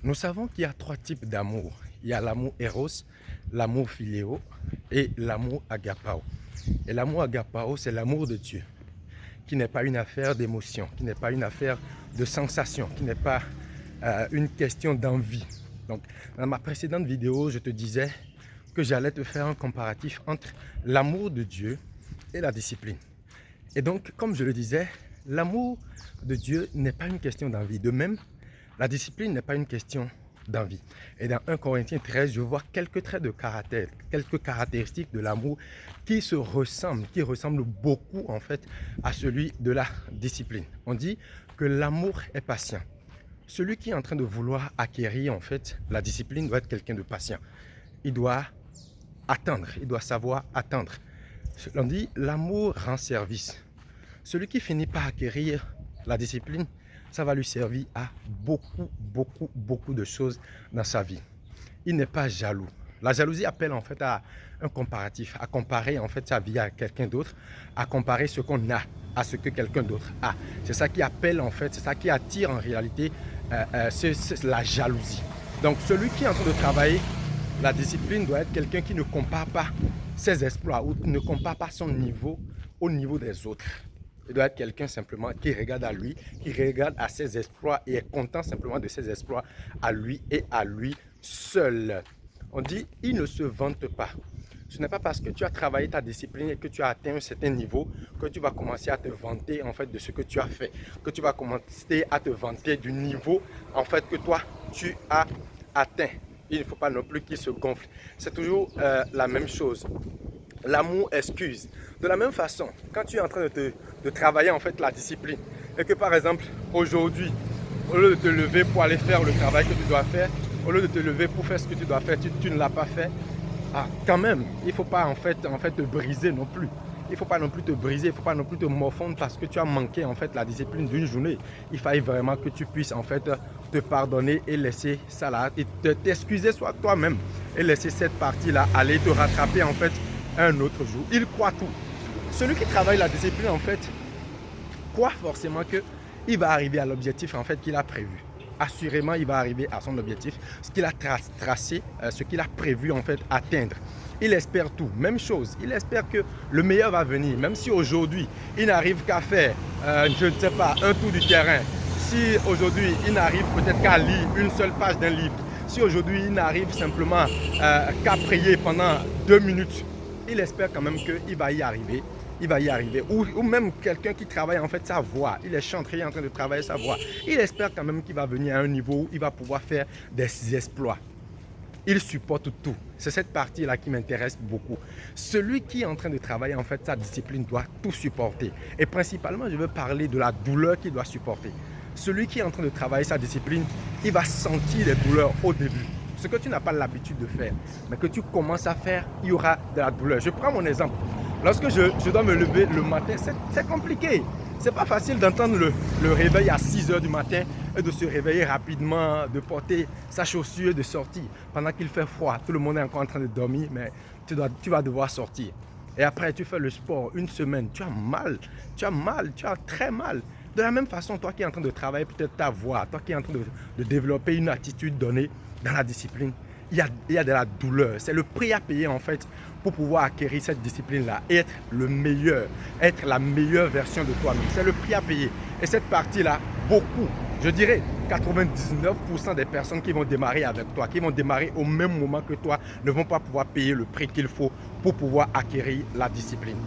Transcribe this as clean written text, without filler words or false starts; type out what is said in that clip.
Nous savons qu'il y a trois types d'amour. Il y a l'amour Eros, l'amour Philéo et l'amour Agapao. Et l'amour Agapao, c'est l'amour de Dieu, qui n'est pas une affaire d'émotion, qui n'est pas une affaire de sensation, qui n'est pas une question d'envie. Donc, dans ma précédente vidéo, je te disais que j'allais te faire un comparatif entre l'amour de Dieu et la discipline. Et donc, comme je le disais, l'amour de Dieu n'est pas une question d'envie. De même, la discipline n'est pas une question d'envie. Et dans 1 Corinthiens 13, je vois quelques traits de caractère, quelques caractéristiques de l'amour qui ressemblent beaucoup en fait à celui de la discipline. On dit que l'amour est patient. Celui qui est en train de vouloir acquérir en fait la discipline doit être quelqu'un de patient. Il doit attendre, il doit savoir attendre. On dit l'amour rend service. Celui qui finit par acquérir la discipline, ça va lui servir à beaucoup de choses dans sa vie. Il n'est pas jaloux. La jalousie appelle en fait à un comparatif, à comparer en fait sa vie à quelqu'un d'autre, à comparer ce qu'on a à ce que quelqu'un d'autre a. C'est ça qui appelle en fait, c'est ça qui attire en réalité c'est la jalousie. Donc celui qui est en train de travailler la discipline doit être quelqu'un qui ne compare pas ses exploits ou ne compare pas son niveau au niveau des autres. Il doit être quelqu'un simplement qui regarde à lui, qui regarde à ses exploits et est content simplement de ses exploits à lui et à lui seul. On dit, il ne se vante pas. Ce n'est pas parce que tu as travaillé ta discipline et que tu as atteint un certain niveau que tu vas commencer à te vanter en fait de ce que tu as fait, que tu vas commencer à te vanter du niveau en fait que toi tu as atteint. Il ne faut pas non plus qu'il se gonfle. C'est toujours la même chose. L'amour excuse. De la même façon, quand tu es en train de travailler en fait la discipline et que par exemple aujourd'hui, au lieu de te lever pour aller faire le travail que tu dois faire, au lieu de te lever pour faire ce que tu dois faire, tu ne l'as pas fait, quand même, il ne faut pas en fait te briser non plus. Il ne faut pas non plus te briser, il ne faut pas non plus te morfondre parce que tu as manqué en fait la discipline d'une journée. Il fallait vraiment que tu puisses en fait te pardonner et laisser ça là, et t'excuser soit toi-même et laisser cette partie-là aller te rattraper en fait un autre jour. Il croit tout. Celui qui travaille la discipline en fait croit forcément qu'il va arriver à l'objectif en fait qu'il a prévu. Assurément, il va arriver à son objectif, ce qu'il a tracé, ce qu'il a prévu en fait atteindre. Il espère tout, même chose, il espère que le meilleur va venir, même si aujourd'hui il n'arrive qu'à faire, je ne sais pas, un tour du terrain. Si aujourd'hui il n'arrive peut-être qu'à lire une seule page d'un livre, si aujourd'hui il n'arrive simplement qu'à prier pendant 2 minutes, il espère quand même qu'il va y arriver. Il va y arriver. Ou même quelqu'un qui travaille en fait sa voix. Il est chantrier en train de travailler sa voix. Il espère quand même qu'il va venir à un niveau où il va pouvoir faire des exploits. Il supporte tout. C'est cette partie-là qui m'intéresse beaucoup. Celui qui est en train de travailler en fait sa discipline doit tout supporter. Et principalement, je veux parler de la douleur qu'il doit supporter. Celui qui est en train de travailler sa discipline, il va sentir les douleurs au début. Ce que tu n'as pas l'habitude de faire, mais que tu commences à faire, il y aura de la douleur. Je prends mon exemple. Lorsque je dois me lever le matin, c'est compliqué. C'est pas facile d'entendre le réveil à 6 h du matin et de se réveiller rapidement, de porter sa chaussure et de sortir. Pendant qu'il fait froid, tout le monde est encore en train de dormir, mais tu vas devoir sortir. Et après, tu fais le sport une semaine, tu as très mal. De la même façon, toi qui es en train de travailler peut-être ta voix, toi qui es en train de développer une attitude donnée dans la discipline, il y a de la douleur. C'est le prix à payer en fait pour pouvoir acquérir cette discipline-là et être le meilleur, être la meilleure version de toi-même. C'est le prix à payer. Et cette partie-là, beaucoup, je dirais 99% des personnes qui vont démarrer avec toi, qui vont démarrer au même moment que toi, ne vont pas pouvoir payer le prix qu'il faut pour pouvoir acquérir la discipline.